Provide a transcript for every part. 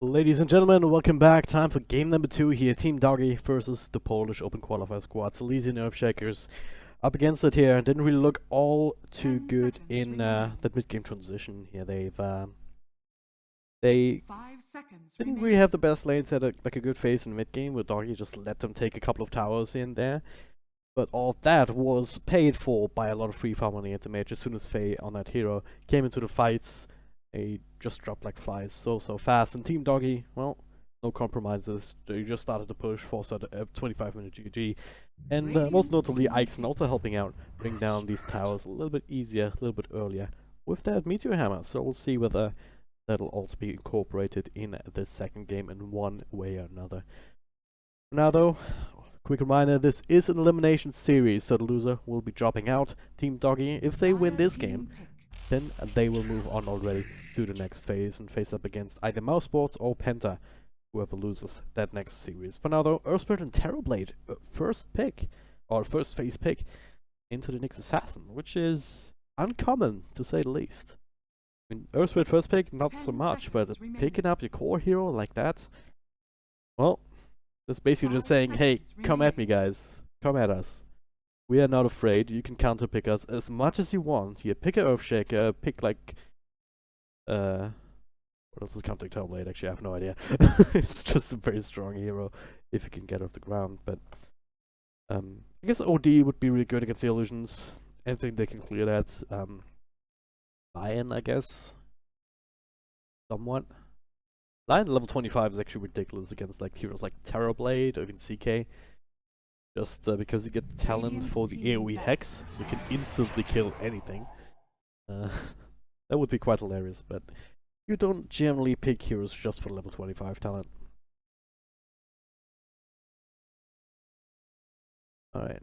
Ladies and gentlemen, welcome back. Time for game number 2 here. Team Doggy versus the Polish Open Qualifier squad. Silesia Nerve Shakers up against it here. Didn't really look all too good in that mid-game transition here. They didn't really have the best lanes. Had a good phase in mid-game where Doggy just let them take a couple of towers in there. But all of that was paid for by a lot of free farm money at the match. As soon as Faye on that hero came into the fights, they just dropped like flies so fast. And Team Doggy, well, no compromises. They just started to push, force out a 25-minute GG. And most notably, Ixon also helping out, bring down these towers a little bit easier, a little bit earlier with that Meteor Hammer. So we'll see whether that'll also be incorporated in the second game in one way or another. Now though, quick reminder, this is an elimination series, so the loser will be dropping out. Team Doggy, if they win this game, then they will move on already to the next phase and face up against either Mouse Sports or Penta, whoever loses that next series. For now though, Earthspirit and Terrorblade, first phase pick into the Nyx Assassin, which is uncommon to say the least. I mean, Earthspirit first pick, not so much, but picking up your core hero like that, well, that's basically just saying, hey, come at me guys, come at us. We are not afraid, you can counterpick us as much as you want. You pick a Earthshaker, pick like what else is countering Terrorblade? Actually, I have no idea. It's just a very strong hero if you can get off the ground, but I guess OD would be really good against the illusions. Anything they can clear that. Lion, I guess. Somewhat. Lion level 25 is actually ridiculous against like heroes like Terrorblade or even CK. Just because you get talent for the AoE Hex, so you can instantly kill anything. That would be quite hilarious, but you don't generally pick heroes just for level 25 talent. Alright.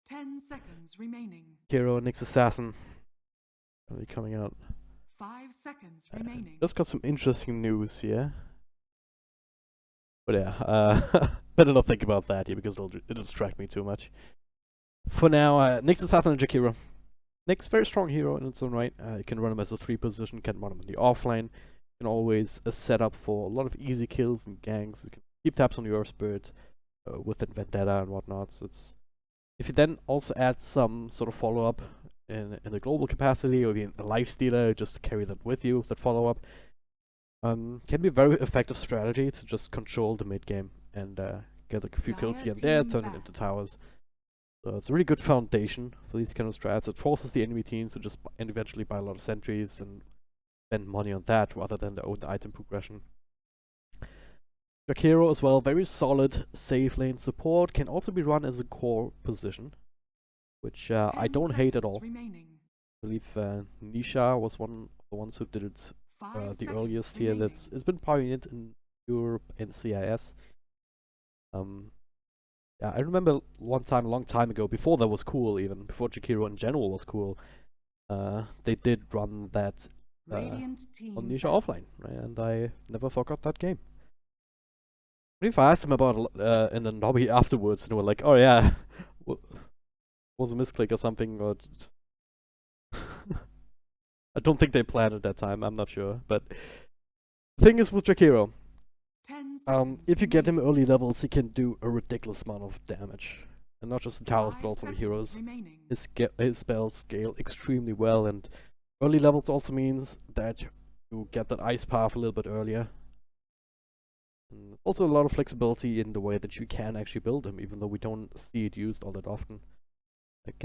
10 seconds remaining. Hero, Nyx Assassin. Are they coming out? 5 seconds remaining. Just got some interesting news here. But yeah, better not think about that here because it'll distract me too much. For now, Nyx Assassin and Jakiro. Nyx, very strong hero in its own right. You can run him as a 3 position, can run him in the offlane. You can always set up for a lot of easy kills and ganks. You can keep tabs on your Spirit with that Vendetta and whatnot. So it's, if you then also add some sort of follow-up in the global capacity, or even a Lifestealer, just to carry that with you, that follow-up, can be a very effective strategy to just control the mid-game and get a few kills here and there, turn it into towers. So it's a really good foundation for these kind of strats. It forces the enemy teams to just eventually buy a lot of sentries and spend money on that rather than their own item progression. Jakiro as well, very solid safe lane support, can also be run as a core position, which I don't hate at all. Remaining. I believe Nisha was one of the ones who did it the earliest here. It's been pioneered in Europe and CIS. Yeah, I remember one time, a long time ago, before that was cool, even before Jakiro in general was cool, they did run that on Nisha offline, right? And I never forgot that game. If I asked them about in the lobby afterwards, and they were like, "Oh yeah, was a misclick or something," or I don't think they planned at that time. I'm not sure, but the thing is with Jakiro, if you get him early levels, he can do a ridiculous amount of damage, and not just the towers, but also the heroes. His spells scale extremely well, and early levels also means that you get that ice path a little bit earlier. And also a lot of flexibility in the way that you can actually build him, even though we don't see it used all that often. Like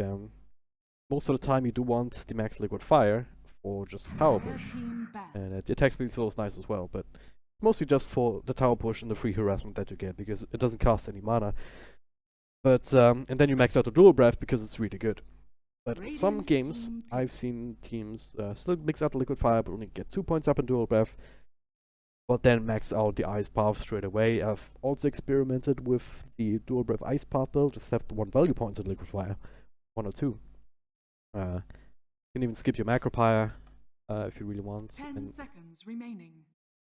most of the time, you do want the max liquid fire for just tower push, and the attack speed is nice as well, but mostly just for the tower push and the free harassment that you get, because it doesn't cost any mana. But and then you max out the dual breath because it's really good. But in some games, I've seen teams still mix out the liquid fire, but only get 2 points up in dual breath, but then max out the ice path straight away. I've also experimented with the dual breath ice path build, just have the 1 value point in liquid fire, 1 or 2. You can even skip your macropire if you really want. 10 seconds remaining.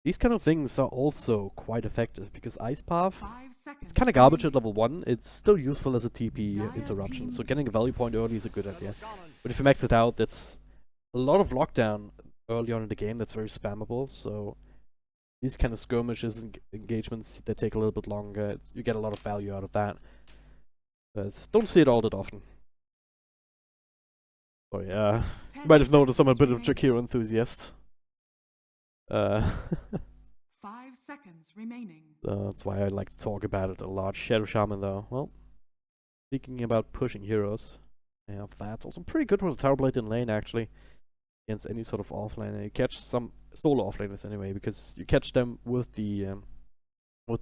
These kind of things are also quite effective, because Ice Path, it's kind of garbage at level 1, it's still useful as a TP interruption, so getting a value point early is a good idea. But if you max it out, that's a lot of lockdown early on in the game that's very spammable, so these kind of skirmishes and engagements, they take a little bit longer. You get a lot of value out of that, but don't see it all that often. So yeah, you might have noticed I'm a bit of Jakiro enthusiast. 5 seconds remaining. That's why I like to talk about it a lot. Shadow Shaman though, well, speaking about pushing heroes, I have that. Also pretty good with the Tower Blade in lane actually, against any sort of offlaner. You catch some solo offlaners anyway, because you catch them with the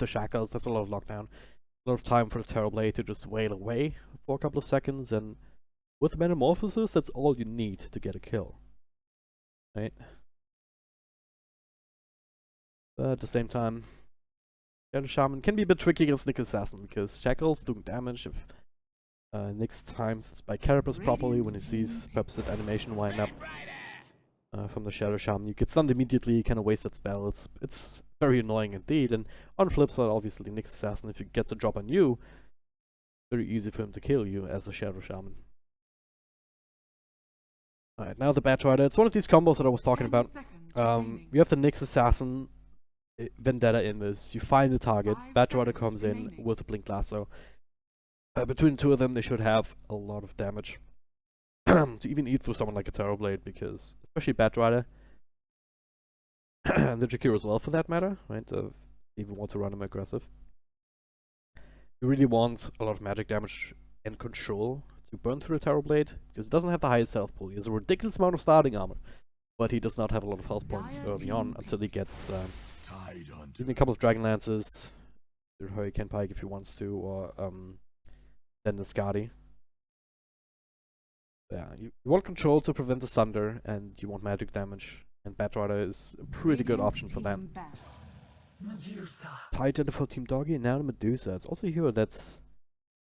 shackles. That's a lot of lockdown, a lot of time for the Tower Blade to just wail away for a couple of seconds, and with Metamorphosis, that's all you need to get a kill, right? But at the same time, Shadow Shaman can be a bit tricky against Nick Assassin, because Shackles doing damage if Nyx times its by Carapace properly when he sees perhaps that animation wind up from the Shadow Shaman. You get stunned immediately, you kind of waste that spell. It's very annoying indeed, and on the flip side, obviously, Nyx Assassin, if he gets a drop on you, very easy for him to kill you as a Shadow Shaman. Alright, now the Batrider. It's one of these combos that I was talking about. You have the Nyx Assassin Vendetta in this. You find the target, Batrider comes in with a Blink Lasso. Between the two of them, they should have a lot of damage to even eat through someone like a Terror Blade, because especially Batrider and the Jakiro as well, for that matter, right? Even want to run him aggressive. You really want a lot of magic damage and control to burn through a Terror Blade, because it doesn't have the highest health pool. He has a ridiculous amount of starting armor, but he does not have a lot of health points early on until he gets even a couple of Dragon Lances, or Hurricane Pike if he wants to, or then the Skadi. Yeah, you want control to prevent the Sunder, and you want magic damage, and Batrider is a pretty good option for that. Titan for Team Doggy, and now the Medusa. It's also a hero that's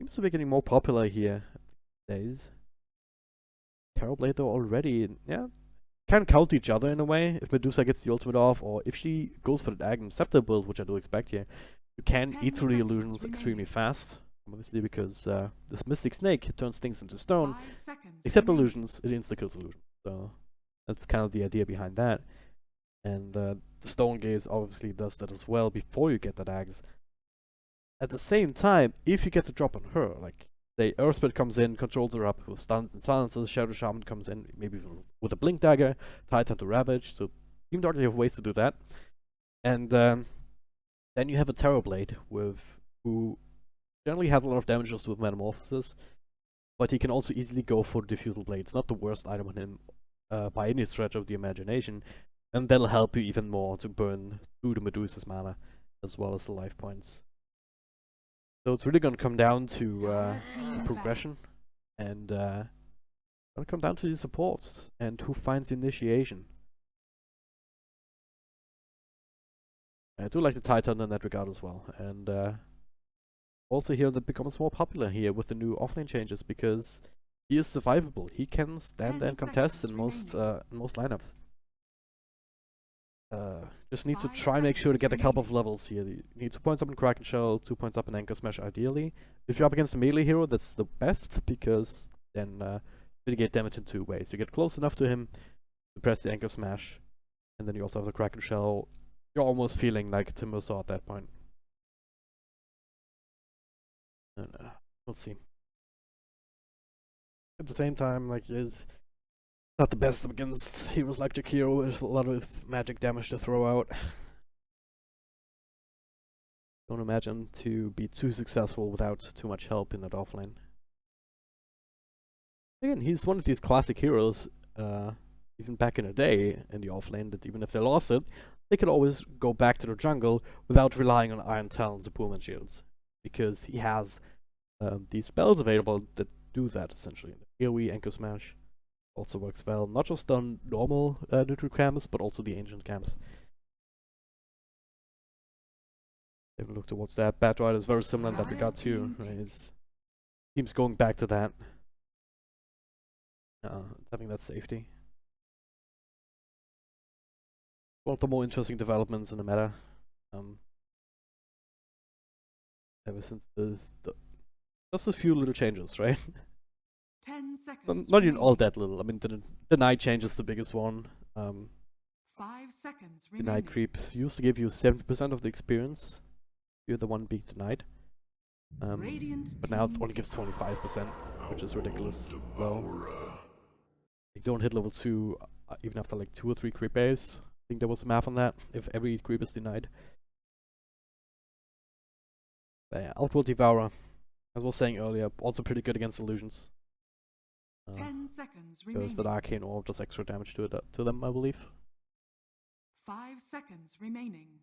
seems to be getting more popular here these days. Terrorblade though already, yeah, can count each other in a way. If Medusa gets the ultimate off, or if she goes for the Agam Scepter build, which I do expect here, you can eat through the illusions extremely fast. Obviously, because this Mystic Snake turns things into stone. Except illusions, it insta-kills illusions. So that's kind of the idea behind that. And the Stone Gaze obviously does that as well before you get that Axe. At the same time, if you get the drop on her, like, say, Earthspit comes in, controls her up with stuns and silences, Shadow Shaman comes in, maybe with a Blink Dagger, Titan to Ravage, so Team Dark, you have ways to do that. And then you have a Terror Blade, who generally has a lot of damage just with Metamorphosis, but he can also easily go for the Diffusal Blade. It's not the worst item on him by any stretch of the imagination, and that'll help you even more to burn through the Medusa's mana, as well as the life points. So it's really going to come down to progression, and going to come down to the supports, and who finds the initiation. I do like the Titan in that regard as well, and also here that becomes more popular here with the new offlane changes, because he is survivable. He can stand and contest in most lineups. Just needs to try and make sure to get a couple of levels here. You need 2 points up in Kraken Shell, 2 points up in Anchor Smash ideally. If you're up against a melee hero, that's the best, because then mitigate damage in 2 ways. You get close enough to him to press the Anchor Smash, and then you also have the Kraken Shell. You're almost feeling like Timbersaw at that point. And, we'll see. At the same time, like, is not the best against heroes like Jakiro with a lot of magic damage to throw out. Don't imagine to be too successful without too much help in that offlane. Again, he's one of these classic heroes, even back in the day in the offlane, that even if they lost it, they could always go back to the jungle without relying on Iron Talons and Pullman Shields, because he has these spells available that do that essentially. The AoE Anchor Smash also works well, not just on normal neutral camps, but also the ancient camps. Have a look towards that. Batrider is very similar in that regard too. Right? His team's going back to that. Having that safety. One of the more interesting developments in the meta. Ever since just a few little changes, right? 10 seconds. Not even all that little. I mean, the night change is the biggest one. 5 seconds Denied remaining. creeps used to give you 70% of the experience. You're the one being denied. Radiant But now it team only gives 25%, which is ridiculous low. Devourer. You don't hit level 2 even after like 2 or 3 creep bays. I think there was math on that, if every creep is denied. But yeah, Outworld Devourer, as I was saying earlier, also pretty good against illusions. 10 seconds Because that remaining. arcane orb does extra damage to them, I believe. 5 seconds remaining.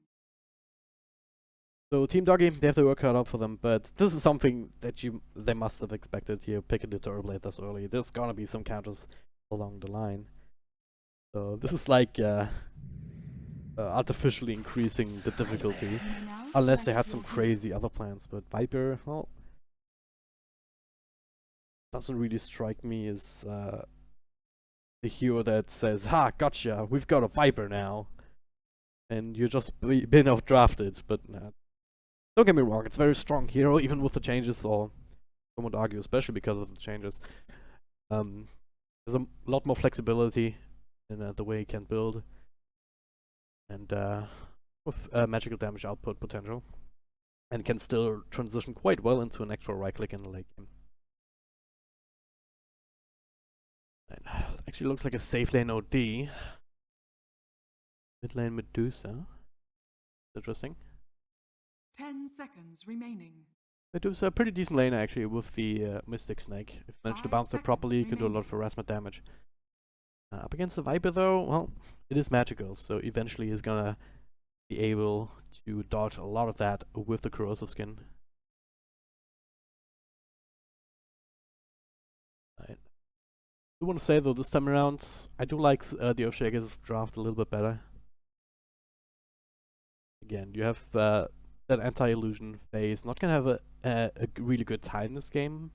So Team Doggy, they have the work cut out for them, but this is something that they must have expected here, picking the Turboblade this early. There's gonna be some counters along the line. So this is like artificially increasing the difficulty, Now unless they select had some your crazy heroes. other plans. But Viper, well, doesn't really strike me as the hero that says, "Ha, gotcha, we've got a Viper now," and you're just been off-drafted. But don't get me wrong, it's a very strong hero, even with the changes, or some would argue, especially because of the changes. There's a lot more flexibility in the way he can build, and with magical damage output potential, and can still transition quite well into an actual right-click in the late game. And actually looks like a safe lane OD. Mid lane Medusa. Interesting. 10 seconds remaining. Medusa, a pretty decent lane actually with the Mystic Snake. If you manage to 5 bounce it properly, you can do a lot remaining. of harassment damage. Up against the Viper though, well, it is magical, so eventually he's gonna be able to dodge a lot of that with the corrosive skin. I do want to say though, this time around, I do like the Earthshaker's draft a little bit better. Again, you have that anti-illusion phase. Not gonna have a really good time in this game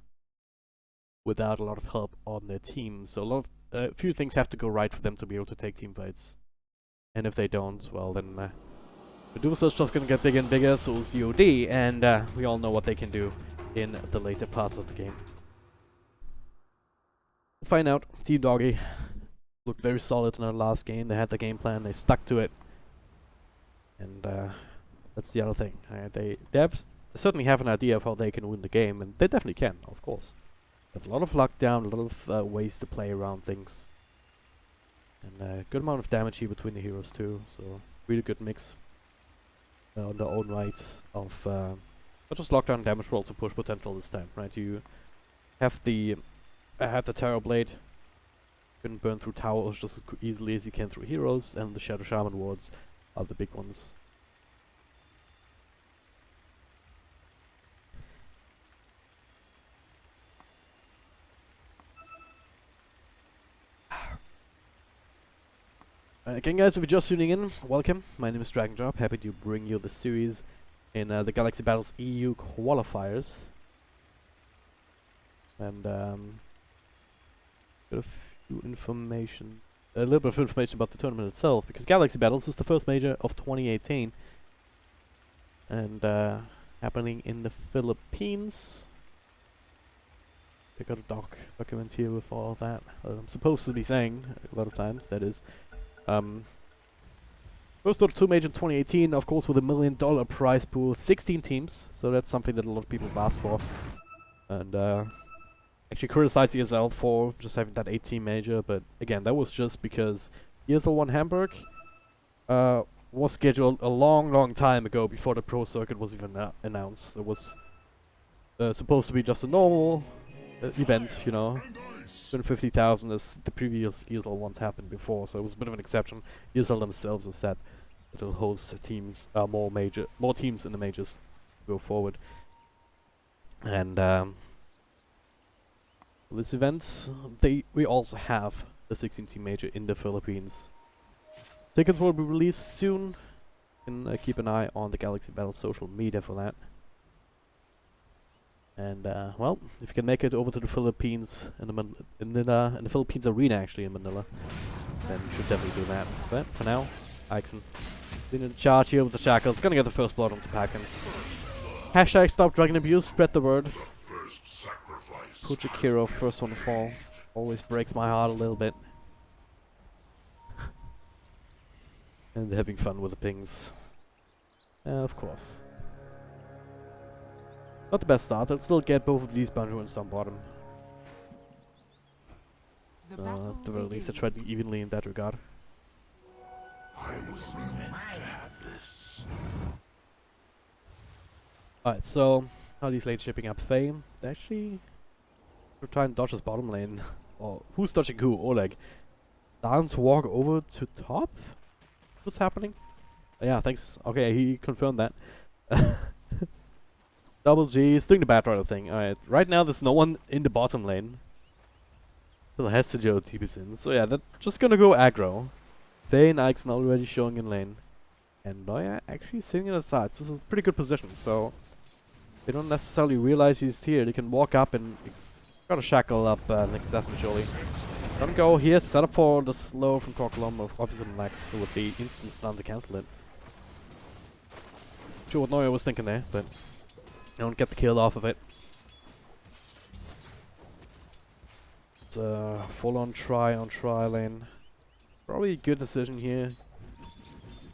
without a lot of help on their team. So a few things have to go right for them to be able to take team fights. And if they don't, well then Medusa's just gonna get bigger and bigger, so is UOD, and we all know what they can do in the later parts of the game. We'll find out. Team Doggy looked very solid in their last game. They had the game plan, they stuck to it. And that's the other thing. They certainly have an idea of how they can win the game, and they definitely can, of course. They have a lot of luck down, a lot of ways to play around things. And a good amount of damage here between the heroes too, so really good mix on their own rights of not just lockdown damage, but also push potential this time, right? You have the Terror Blade, you can burn through towers just as easily as you can through heroes, and the Shadow Shaman wards are the big ones. Again guys, if you're just tuning in, welcome. My name is Dragon Job, happy to bring you the series in the Galaxy Battles EU qualifiers. And a little bit of information about the tournament itself, because Galaxy Battles is the first major of 2018. And happening in the Philippines. I got a document here with all of that. I'm supposed to be saying a lot of times, that is. First of 2 major in 2018, of course, with $1 million prize pool, 16 teams, so that's something that a lot of people have asked for. And actually criticize ESL for just having that 18 major, but again, that was just because ESL 1 Hamburg was scheduled a long time ago before the pro circuit was even announced. It was supposed to be just a normal event, you know. 250,000 as the previous ESL ones happened before, so it was a bit of an exception. ESL themselves have said that they'll host teams, more teams in the majors go forward. And this event, we also have the 16-team major in the Philippines. Tickets will be released soon. You can keep an eye on the Galaxy Battle social media for that. And well, if you can make it over to the Philippines in the Philippines arena actually in Manila, then you should definitely do that. But for now, Ixon in charge here with the Shackles, gonna get the first blood onto Packins. Hashtag stop dragon abuse, spread the word. Puchikiro, first one to fall. Always breaks my heart a little bit. And having fun with the pings. Of course. Not the best start, I'll still get both of these boundary runes down bottom. The battle At the very least, I tried to be evenly in that regard. I was meant to have this. Alright, so how are these lanes shaping up? Faye, actually, we're trying to dodge his bottom lane. Or who's dodging who? Oleg. Dance walk over to top? What's happening? Yeah, thanks. Okay, he confirmed that. Double G is doing the bad rider thing. Alright, right now there's no one in the bottom lane. Still has to Joe TPs in. So yeah, they're just gonna go aggro. Faye and Ike's already showing in lane. And Noya actually sitting on the side. This is a pretty good position, so they don't necessarily realize he's here. They can walk up and gotta shackle up next assassin surely. Gonna go here, set up for the slow from Torcolom of Officer Max with the instant stun to cancel it. Sure what Noya was thinking there, but don't get the kill off of it. It's a full on try lane. Probably a good decision here.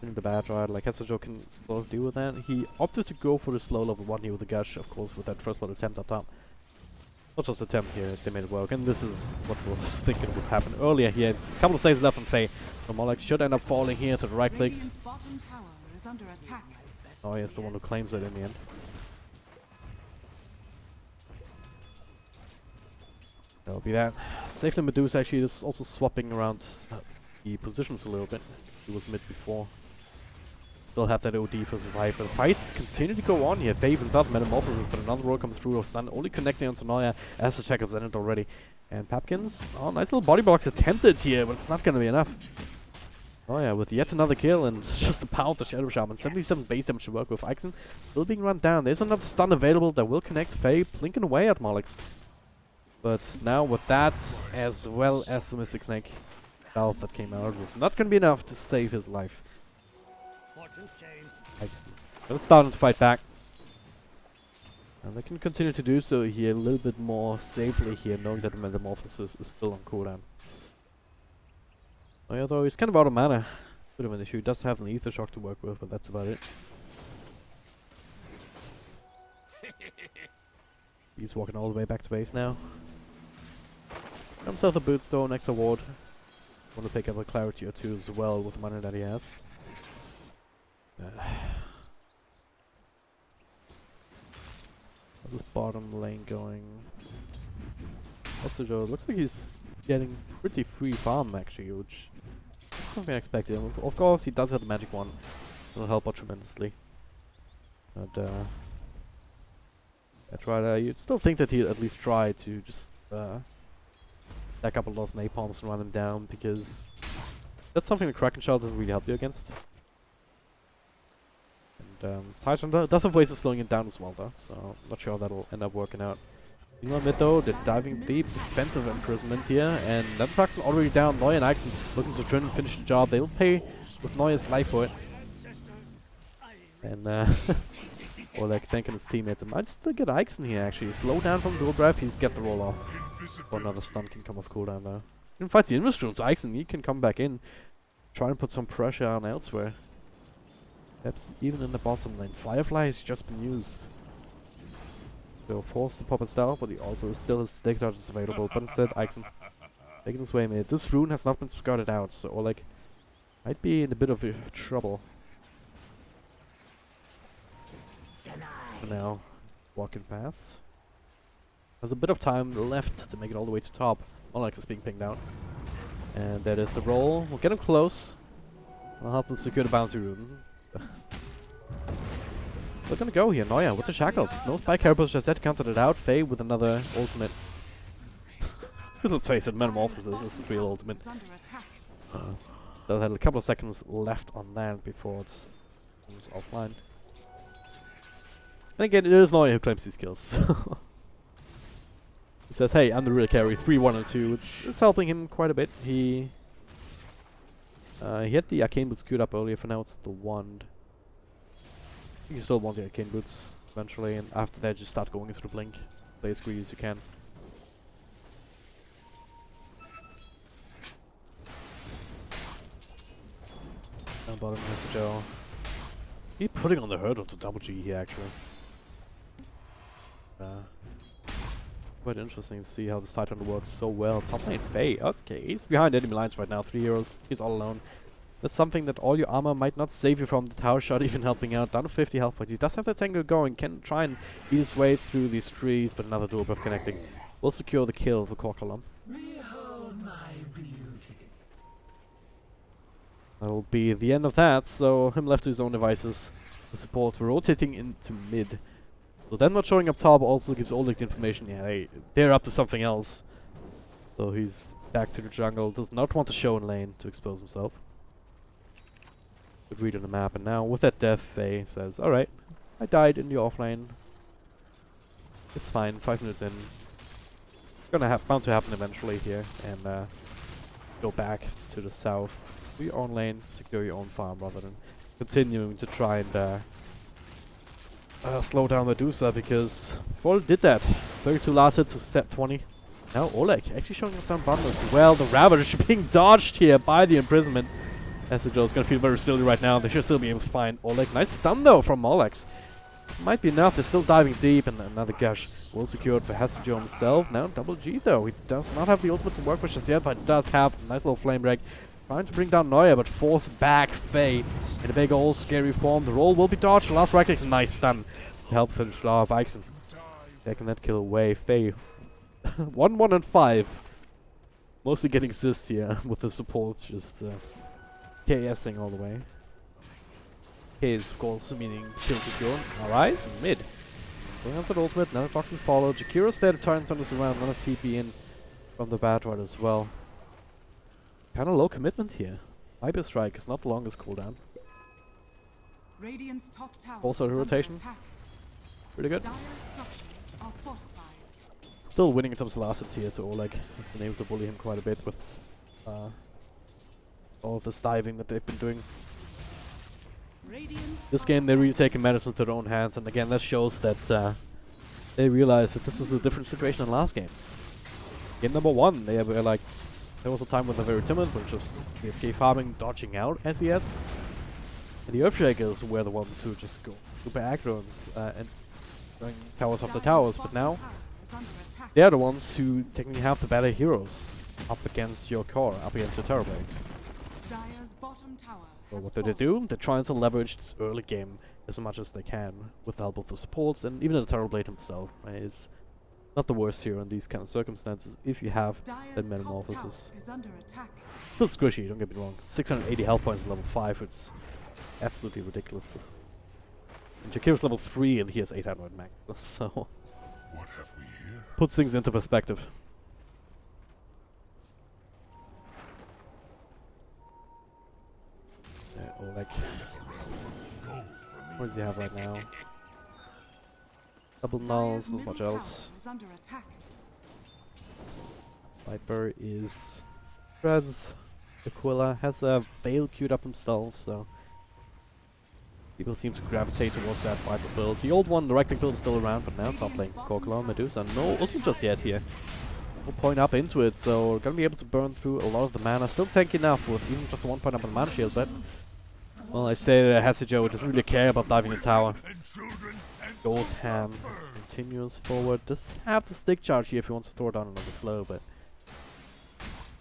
In the bad ride, like Hesajo can sort of deal with that. He opted to go for the slow level 1 here with the gush, of course, with that first blood attempt up top. Not just attempt here, they made it work, and this is what I was thinking would happen earlier here. A couple of seconds left on Faye. So Molek should end up falling here to the right clicks. Radiant's bottom tower is under attack. Oh, he's the one who claims it in the end. That'll be that. Safely Medusa actually is also swapping around the positions a little bit. He was mid before. Still have that OD versus Viper. The fights continue to go on here. Faye without Metamorphosis, but another roll comes through of stun, only connecting onto Noya as the check has ended already. And Papkins, oh, nice little body blocks attempted here, but it's not going to be enough. Oh yeah, with yet another kill and just a power of the Shadow Shaman. 77 base damage to work with. Ixen still being run down. There's another stun available that will connect Faye, blinking away at Molix. But now with that, as well as the Mystic Snake valve that came out, was not going to be enough to save his life. It's starting to fight back. And they can continue to do so here a little bit more safely here, knowing that the Metamorphosis is still on cooldown. Oh yeah, though he's kind of out of mana. Bit of an issue. He does have an Ether Shock to work with, but that's about it. He's walking all the way back to base now. Comes out the boots though, next award. Want to pick up a clarity or two as well with the money that he has. How's this bottom lane going? Also, Joe, looks like he's getting pretty free farm actually, which is something I expected. Of course, he does have the magic one. It'll help out tremendously. But that's right. You'd still think that he'd at least try to just stack up a lot of napalms and run him down, because that's something the Kraken Shell doesn't really help you against. And Titan does have ways of slowing it down as well though, so I'm not sure how that'll end up working out. Meanwhile mid though, they're diving deep, defensive imprisonment here, and Levenpraxen already down. Noya and Ixen looking to try and finish the job. They'll pay with Noya's life for it. And or like thanking his teammates. I might still get Ixen here actually. Slow down from dual breath, he's get the roll off. Or another stun can come off cooldown though. He even fights the Invis, so Ixen, he can come back in. Try and put some pressure on elsewhere. Perhaps even in the bottom lane. Firefly has just been used. So forced to pop it down, but he also still has stick dodges available. But instead, Ixen taking his way mid. This rune has not been scouted out, so Oleg might be in a bit of trouble. For now, walking paths. There's a bit of time left to make it all the way to top. Oleg is being pinged out. And that is the roll. We'll get him close. I'll help him secure the bounty rune. We're gonna go here, Noya with the shackles. No spike Herpos just had countered it out. Faye with another ultimate. Let's face it, Metamorphosis is a real ultimate. Still had a couple of seconds left on that before it was offline. And again, it is Noya who claims these kills. He says, hey, I'm the real carry, 3, 1, and 2. It's helping him quite a bit. He had the Arcane Boots queued up earlier, for now it's the Wand. You still want the Arcane Boots eventually, and after that just start going into the Blink. Play as greedy as you can. Down bottom, Joe. He's putting on the hurt onto Double G here, actually. Quite interesting to see how this Titan works so well. Top lane Faye. Okay, he's behind enemy lines right now. 3 heroes. He's all alone. That's something that all your armor might not save you from. The tower shot even helping out. Down to 50 health points. He does have the tangle going. Can try and eat his way through these trees, but another dual buff connecting will secure the kill of the core column. Behold my beauty. That'll be the end of that. So him left to his own devices. The support rotating into mid. So then not showing up top also gives Oleg the information. Yeah, they're up to something else. So he's back to the jungle. Does not want to show in lane to expose himself. Good read on the map, and now with that death, Faye says, "Alright, I died in the offlane. It's fine. 5 minutes in. Bound to happen eventually here, and go back to the south, to your own lane, secure your own farm rather than continuing to try and slow down Medusa, because Vol did that. 32 last hits to step 20. Now Oleg actually showing up down bottom as well. The Ravage being dodged here by the imprisonment. SES is gonna feel very stilly right now. They should still be able to find Oleg. Nice stun though from Molex. Might be enough. They're still diving deep, and another gush well secured for SES himself. Now Double G though. He does not have the ultimate to work with just yet, but does have a nice little flame break. Trying to bring down Neuer, but force back Faye in a big old scary form. The roll will be dodged. The last right click is a nice stun to help finish off Ixen. Taking that kill away. Faye 1, 1, and 5. Mostly getting assists here with the support just KSing all the way. K is of course meaning kill secure. Alright, mid. Going on for the ultimate, another toxin follow. Jakiro stayed to turn this around, another TP in from the bad right as well. Kinda low commitment here. Hyper Strike is not the longest cooldown. Radiant's top tower Also is the under rotation. attack. Pretty good. Dire's structures are fortified. Still winning in terms of assets here to Oleg. Has been able to bully him quite a bit with all of this diving that they've been doing. Radiant This game they really taken matters into their own hands, and again that shows that they realize that this is a different situation than last game. Game number 1, they were like, there was a time when they were very timid, but just AFK farming, dodging out SES. And the Earthshakers were the ones who just go super aggro and throwing towers off the towers, but now they're the ones who technically have the better heroes up against your core, up against your turret. Dire's bottom tower So has what do they do? They're trying to leverage this early game as much as they can with the help of the supports, and even the Terrorblade himself is not the worst hero in these kind of circumstances if you have that Dire's top metamorphosis. tower is under attack. Still squishy, don't get me wrong. 680 health points at level 5, it's absolutely ridiculous. And Jakiro's level 3 and he has 800 max, so What have we here? puts things into perspective. Oleg. What does he have right now? Double nulls, not much else. Is under attack. Viper is Shreds. Aquila has a Bale queued up himself, so people seem to gravitate towards that Viper build. The old one, the right click build, is still around, but now top lane. Korkala, Medusa, no ultimate just yet here. No point up into it, so we're gonna be able to burn through a lot of the mana. Still tanky enough with even just a 1 point up on the mana shield, but well, I say that Hasijo doesn't really care about diving the tower. Goes ham, continues forward. Does have the stick charge here if he wants to throw down another slow, but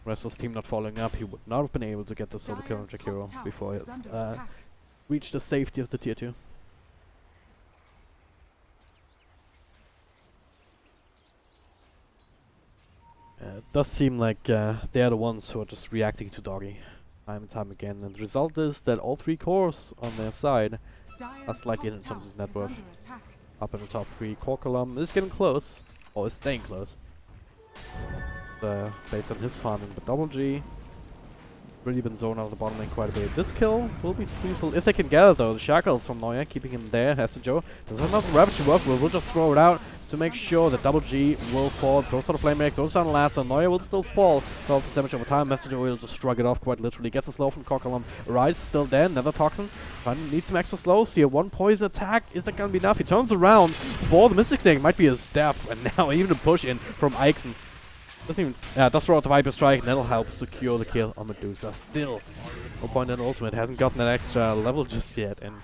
rest of his team not following up, he would not have been able to get the solo kill on Dire's top Jakiro tower before is it under attack. reached the safety of the tier 2. It does seem like they're the ones who are just reacting to Doggy time and time again, and the result is that all 3 cores on their side are Dire's slightly top in terms of tower net is worth. under attack. Up in the top 3. Korkalum is getting close, or is staying close, based on his farming, but Double G really been zoned out of the bottom lane quite a bit. This kill will be squeezable if they can get it though. The Shackles from Neuer keeping him there. Hasijo does have enough Ravage to work with. We'll just throw it out to make sure that Double G will fall. Throws out a Flame Break, throws down last, so Neuer will still fall. 12 damage over time. Messenger will just shrug it off quite literally. Gets a slow from Korkalum. Rise still there. Another Toxin. Needs some extra slows here. 1 poison attack. Is that gonna be enough? He turns around for the Mystic Snake. Might be his death. And now even a push in from Ixen. Doesn't even, does throw out the Viper Strike, and that'll help secure the kill on Medusa. Still No point in ultimate, hasn't gotten that extra level just yet, and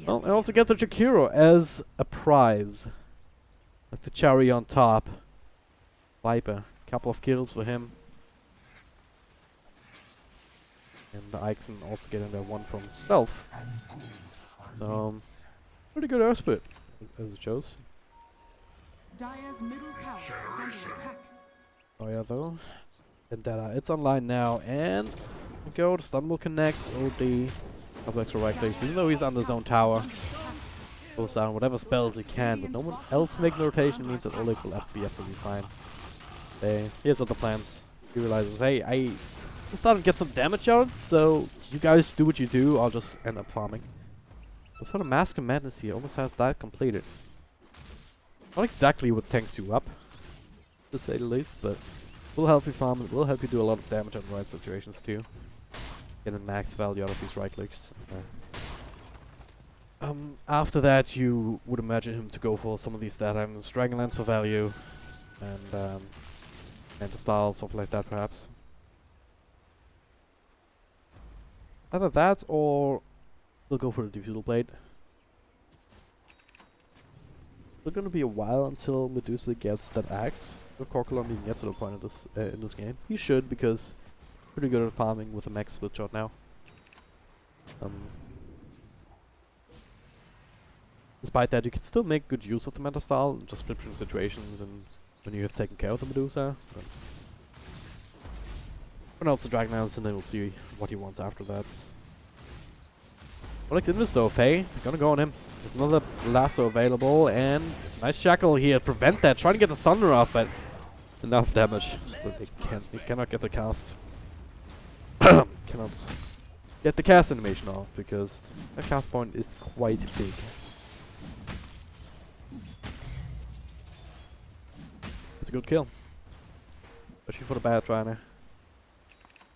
well, I also get the Jakiro as a prize. Like the cherry on top. Viper, couple of kills for him. And the Ixen also getting that one for himself. Pretty good Earth Split, as it shows. Dire's middle tower is under attack. Oh yeah, though. Vendetta, it's online now, and go, the stun will connect, OD, couple extra right clicks, even though he's on his own tower. Goes down whatever spells he can, but no one else making the rotation means that Oleg will be absolutely fine. Hey, here's other plans. He realizes, hey, I can start to get some damage out, so you guys do what you do, I'll just end up farming. So sort of Mask of Madness here, almost has that completed. Not exactly what tanks you up, to say the least, but will help you farm, it will help you do a lot of damage in the right situations too. Get a max value out of these right clicks. After that you would imagine him to go for some of these stat items, Dragonlance for value, and Style, something like that perhaps. Either that or we'll go for the Diffusal Blade. It's gonna be a while until Medusa gets that axe. If Corculon even gets to the point of this in this game, he should, because pretty good at farming with a max split shot now. Despite that, you can still make good use of the meta style, just split between situations and when you have taken care of the Medusa. Run out the Dragonlance and then we'll see what he wants after that. Oleg's in this though, Faye. Gonna go on him. There's another lasso available, and nice shackle here. Prevent that. Trying to get the Sunder off, but enough damage. So they cannot get the cast. Cannot get the cast animation off, because the cast point is quite big. It's a good kill. Especially for the bad trainer.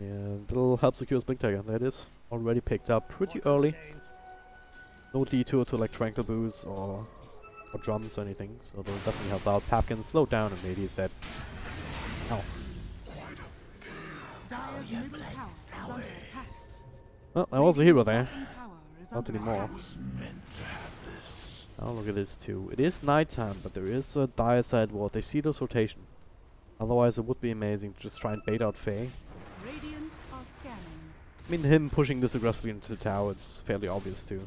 And it'll help secure Blink Tiger. There it is. Already picked up pretty early. No detour to like Tranquil Boots or drums or anything, so they'll definitely help out. Papkin slowed down and maybe he's dead. Ow. Dire's middle tower is under attack. Well, there was a hero there. Bottom tower is Not under anymore. attack. Was meant to have this. Oh, look at this too. It is nighttime, but there is a dire side ward. They see those rotation. Otherwise, it would be amazing to just try and bait out Faye. Radiant are scanning. I mean, him pushing this aggressively into the tower, it's fairly obvious too.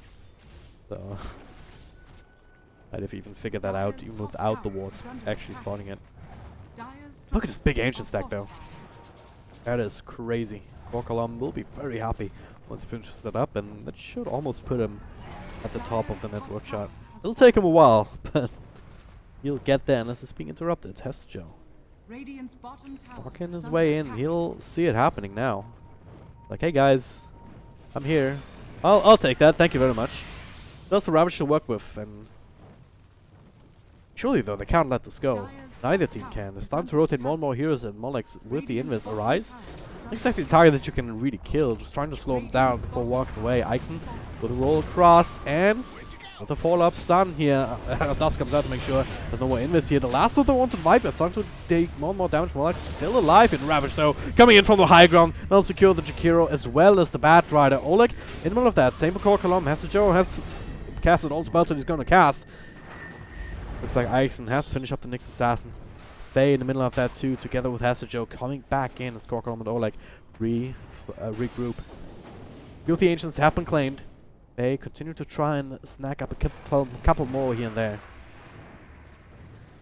So, I'd have even figured that out even without the wards actually spawning it. Dire's Look at this big ancient structures stack though. are That is crazy. Borkalom will be very happy once he finishes that up, and that should almost put him at the top of the network shot. It'll take him a while, but he'll get there unless it's being interrupted. Has to. Radiant's bottom tower Walking is his under way in, attack. he'll see it happening now. Like, hey guys, I'm here. I'll take that, thank you very much. That's the Ravage to work with, and surely though, they can't let this go. Neither team can. It's time to rotate more and more heroes and Molex with the Invis arise. Not exactly the target that you can really kill, just trying to slow him down before walking away. Ixen with a roll across, and with a follow-up stun here. Dust comes out to make sure there's no more Invis here. The last of the wanted Viper starting to take more and more damage. Molex still alive in Ravage though, coming in from the high ground. They'll secure the Jakiro as well as the Bat Rider. Oleg in the middle of that. Same for Corculon. Hasajo has casted all spells that he's going to cast. Looks like Ixen has finished up the next assassin. Faye in the middle of that too, together with Hasajo coming back in as Corculon and Oleg regroup. Guilty Ancients have been claimed. Faye continue to try and snack up a couple more here and there.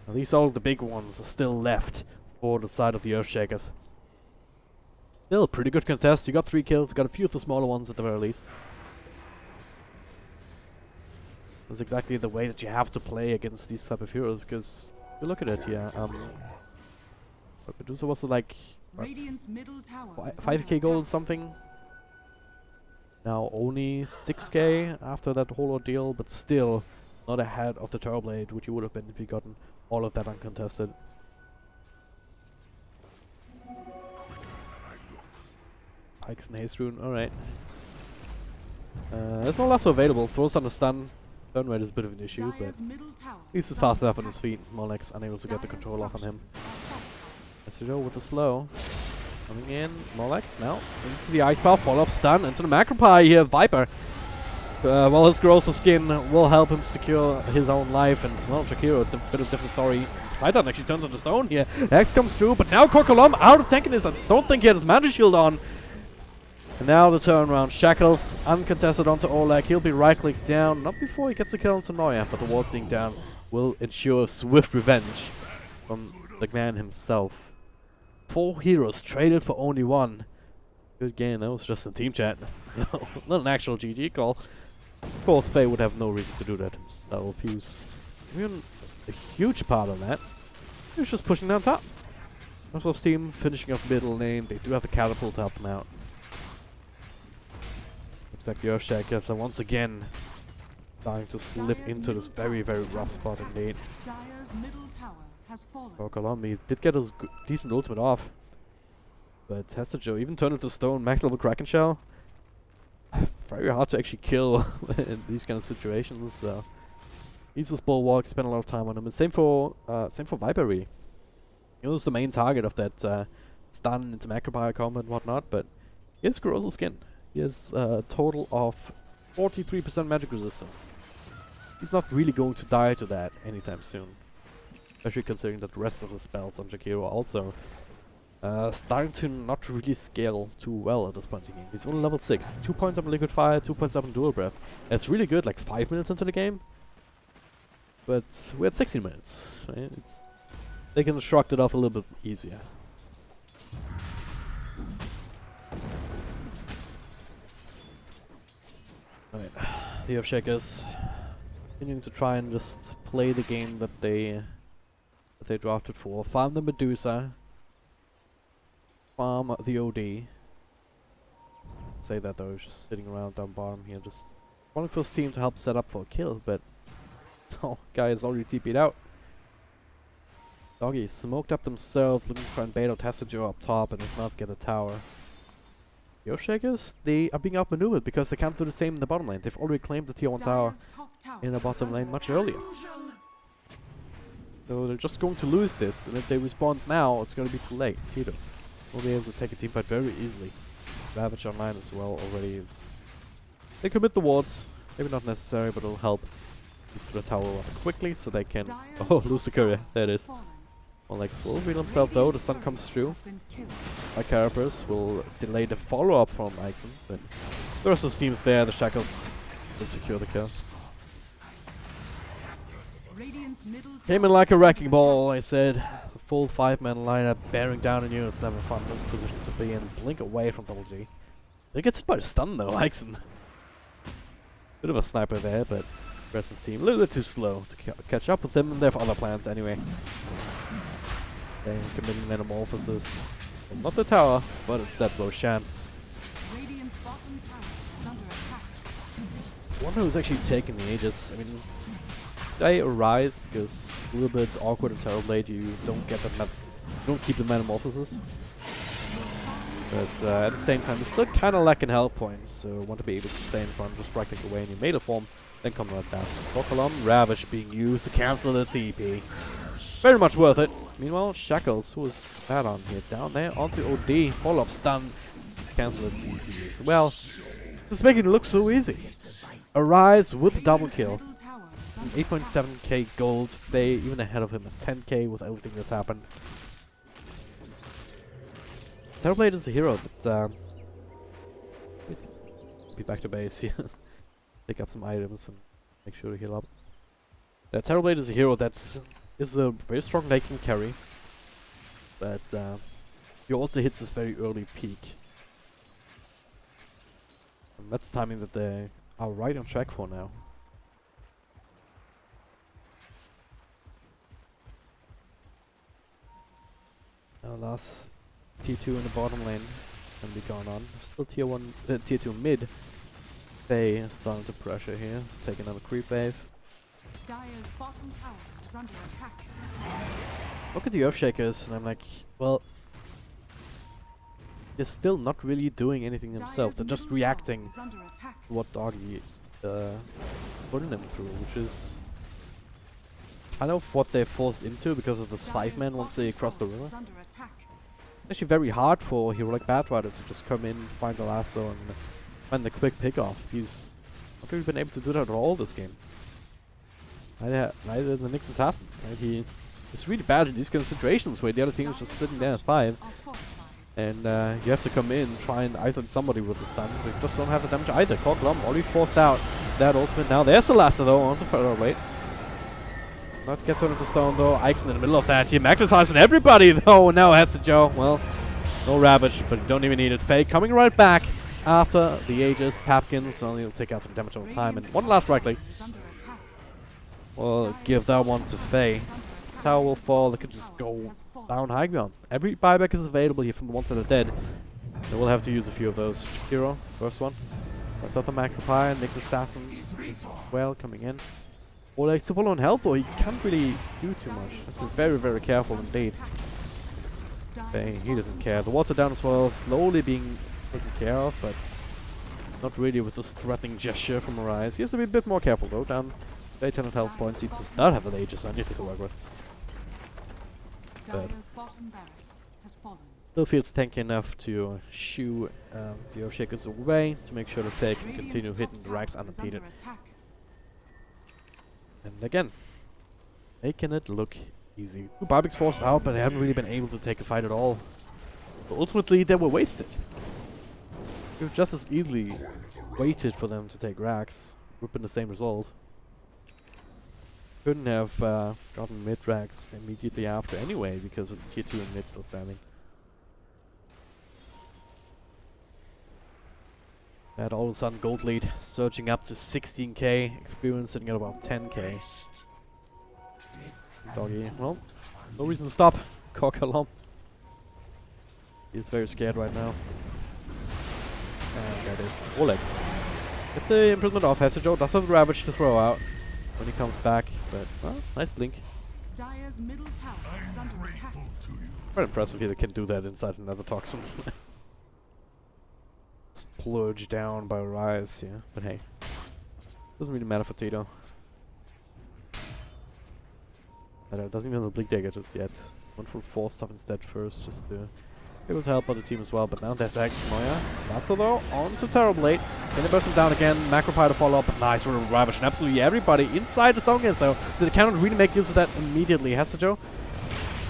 At least all of the big ones are still left for the side of the Earthshakers. Still a pretty good contest. You got 3 kills, you got a few of the smaller ones at the very least. That's exactly the way that you have to play against these type of heroes, because you look at it here. Medusa was like Radiant's middle tower is 5k under gold or attack. something. Now only 6k after that whole ordeal, but still not ahead of the Terrorblade, which you would have been if you gotten all of that uncontested. Pikes and Haste Rune, alright. There's no lasso available. Throws on the stun. Turn rate is a bit of an issue, but Dire's middle tower at least is it's fast under enough on his attack. feet. Molex unable to get the Dire's control off on him. structures are fortified. Let's go with the slow. Coming in, Molex now into the ice power, follow-up stun, into the macro pie here, Viper. Well, his corrosive skin will help him secure his own life, and well, Jakiro, a bit of different story. Titan actually turns into stone here. X comes through, but now Kokolom out of tankiness. I don't think he had his magic shield on. And now the turnaround. Shackles uncontested onto Oleg. He'll be right-clicked down, not before he gets the kill onto Noya, but the walls being down will ensure swift revenge from the man himself. 4 heroes traded for only 1. Good game. That was just a team chat, so not an actual GG call. Of course, Faye would have no reason to do that himself. He was even a huge part of that. He was just pushing down top. Microsoft's team finishing off middle lane. They do have the catapult to help them out. Looks like the Earthshakers are once again starting to slip into this very, very rough spot indeed. Dire's middle tower has fallen. Kolombi did get his decent ultimate off, but Testajo even turned into stone, max level Kraken Shell. Very hard to actually kill in these kind of situations. So he's this bulwark. Spend a lot of time on him, and same for Viper. Really, he was the main target of that stun into macropire combo and whatnot. But he has corrosive skin. He has a total of 43% magic resistance. He's not really going to die to that anytime soon, especially considering that the rest of the spells on Jakiro are also starting to not really scale too well at this point in the game. He's only level 6. 2 points up in Liquid Fire, 2 points up in Dual Breath. That's really good, like 5 minutes into the game. But we're at 16 minutes. Right? They can shrug it off a little bit easier. Alright, the Earthshakers continuing to try and just play the game that they drafted for. Farm the Medusa. Farm the OD. Say that though, just sitting around down bottom here, just wanting for his team to help set up for a kill, but oh, guy is already TP'd out. Doggy smoked up themselves, looking to try and bait out Testajo up top and if not get a tower. The Earthshakers, they are being outmaneuvered because they can't do the same in the bottom lane. They've already claimed the tier 1 tower in the bottom lane much earlier. So they're just going to lose this, and if they respond now, it's going to be too late. TEDO will be able to take a team fight very easily. Ravage online as well already is. They commit the wards, maybe not necessary, but it'll help get to the tower rather quickly so they can lose the courier. There it is. Molex will reveal himself though, the stun comes through. My Carapace will delay the follow-up from Ixon, but the rest of the team is there, the Shackles will secure the kill. Came in like a wrecking ball, I said. A full 5-man lineup bearing down on you. It's never fun position to be in. Blink away from Double G. They get hit by the stun though, Ixon. Bit of a sniper there, but the rest of the team a little bit too slow to catch up with them, and they have other plans anyway. They're committing metamorphosis. Well, not the tower, but it's that Roshan. One who's actually taking the Aegis. I mean, they arise because a little bit awkward and Terrorblade, you don't get that you don't keep the metamorphosis. But at the same time, you're still kind of lacking health points, so want to be able to stay in front, just right click away in your melee form, then come right back. Kokolom, Ravish being used to cancel the TP. Very much worth it. Meanwhile, Shackles, who was that on here? Down there onto OD, follow-up stun, cancel the TP as well. It's making it look so easy. Arise with a double kill. 8.7k gold, Faye even ahead of him at 10k with everything that's happened. Terrorblade is a hero that be back to base here. Pick up some items and make sure to heal up. Terrorblade is a hero that is a very strong lane carry, but he also hits this very early peak. And that's timing that they are right on track for now. Now last T2 in the bottom lane can be going on. Still tier 1, tier 2 mid. Faye is starting to pressure here, take another creep wave. Dire's bottom tower is under attack. Look at the Earthshakers, and I'm like, well, they're still not really doing anything themselves. They're just reacting to what Doggy putting them through, which is kind of what they're forced into because of this 5-man once they cross the river. actually very hard for a hero like Batrider to just come in, find the lasso, and find the quick pick off. He's not really been able to do that at all this game. Neither the Nyx Assassin. Right? It's really bad in these kind of situations where the other team is just sitting there at 5. And you have to come in, try and isolate somebody with the stun. They just don't have the damage either. Korglom already forced out that ultimate now. There's the lasso though, onto further late. Not to get turned into stone though. Ike's in the middle of that. He magnetizing everybody though. Now has to Joe. Well, no Ravage, but you don't even need it. Fake coming right back after the Aegis. Papkins only will take out some damage over time. And one last right click. We'll give that one to Faye. Tower will fall. They could just go down high ground. Every buyback is available here from the ones that are dead. They will have to use a few of those. Hero, first one. That's not the Magnifier. Nyx Assassin as well coming in. Oleg super low on health though. He can't really do too much. Has to be very, very careful indeed. Faye, he doesn't care. The water down as well. Slowly being taken care of, but not really with this threatening gesture from Arise. He has to be a bit more careful though. Down 800 health points. He does not have an Aegis, anything to work with. But still feels tanky enough to shoo the Earthshakers away to make sure that Faye can continue hitting the racks unimpeded. And again, making it look easy. 2 buybacks forced out, but they haven't really been able to take a fight at all. But ultimately, they were wasted. We've just as easily waited for them to take racks. Would have been the same result. Couldn't have gotten mid racks immediately after anyway, because of the tier 2 and mid still standing. That all of a sudden gold lead surging up to 16k, experience sitting at about 10k. Doggy, well, no reason to stop. Korglom. He's very scared right now. And that is Oleg. It's a improvement off Hesijo, does have Ravage to throw out when he comes back, but well, nice blink. Dire's middle tower is under attack. Quite impressive he can do that inside another toxin. Splurge down by Rise, yeah, but hey, doesn't really matter for TEDO. Doesn't even have the blink dagger just yet. Went for 4 stuff instead first, just to be able to help other team as well. But now there's X Moya. Lasso though, on to Terrorblade. Can they burst him down again? Macropie to follow up. Nice for Ravage. And absolutely everybody inside the stone gates though. So they cannot really make use of that immediately. Hesijo.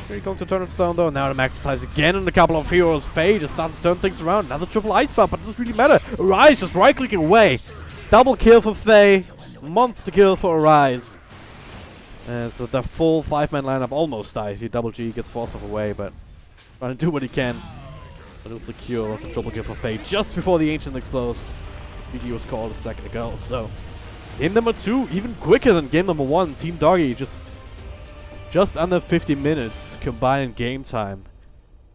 Here going to turn it stone though. Now the magnetize again and a couple of heroes. Faye just starting to turn things around. Another triple ice bump, but it doesn't really matter. Arise just right clicking away. Double kill for Faye. Monster kill for Arise. So the full 5-man lineup almost dies. He double G gets forced off away, but trying to do what he can. But it'll secure the triple kill for Faye just before the Ancient explodes. VG was called a second ago, so game number 2 even quicker than game number 1. Team Doggy just under 50 minutes combined game time.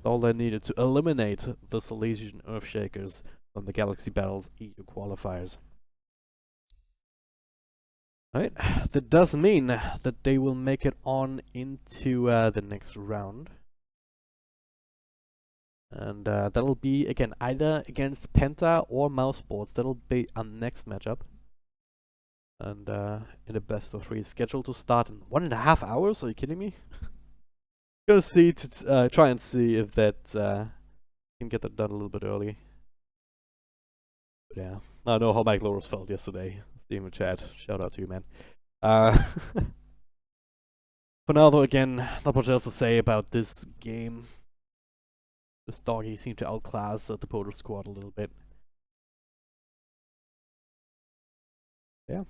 All they needed to eliminate the Silesian Earthshakers from the Galaxy Battles EU qualifiers. Right, that does mean that they will make it on into the next round. And that'll be, again, either against Penta or Mousesports. That'll be our next matchup. And in a best of 3, scheduled to start in 1.5 hours. Are you kidding me? Gonna see to try and see if that can get that done a little bit early. But yeah, I know how Mike Loris felt yesterday. Steam in chat. Shout out to you, man. For now, though, again, not much else to say about this game. This Doggy seemed to outclass the Podo squad a little bit. Yeah.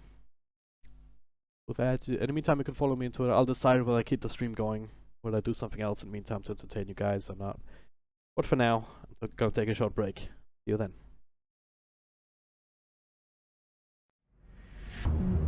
With that, in the meantime, you can follow me on Twitter. I'll decide whether I keep the stream going, whether I do something else in the meantime to entertain you guys or not. But for now, I'm gonna take a short break. See you then.